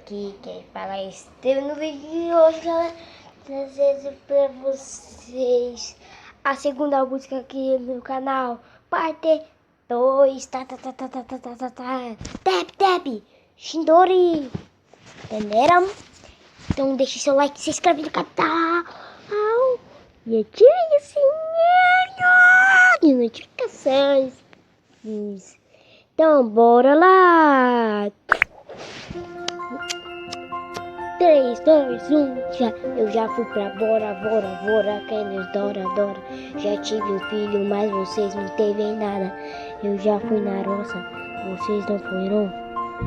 aqui quem fala é Estevam. No vídeo de hoje, galera, trazendo pra vocês a segunda música aqui no canal, parte 2, tap, tap, Shindori, entenderam? Então deixe seu like, se inscreve no canal e ative o sininho de notificações. Isso. Então bora lá. 3, 2, 1, eu já fui pra bora, Kenes, Dora. Já tive um filho, mas vocês não teve nada. Eu já fui na roça, vocês não foram.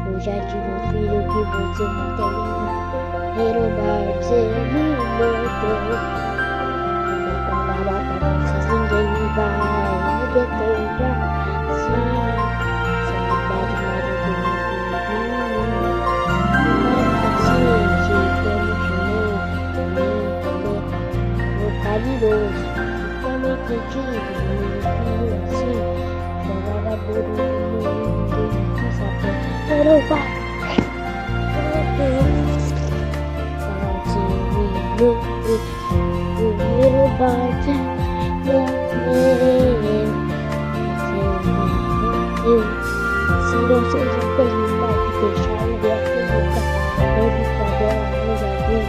Eu já tive um filho que você não teve nada. Little bird, você me matou. Vocês ninguém vai me deter. Carinhoso, também contigo, assim, jogava duro no ninguém quis saber. Era o pai, se vocês não têm mais que deixar eu ver a boca, eu vi que agora eu já vi,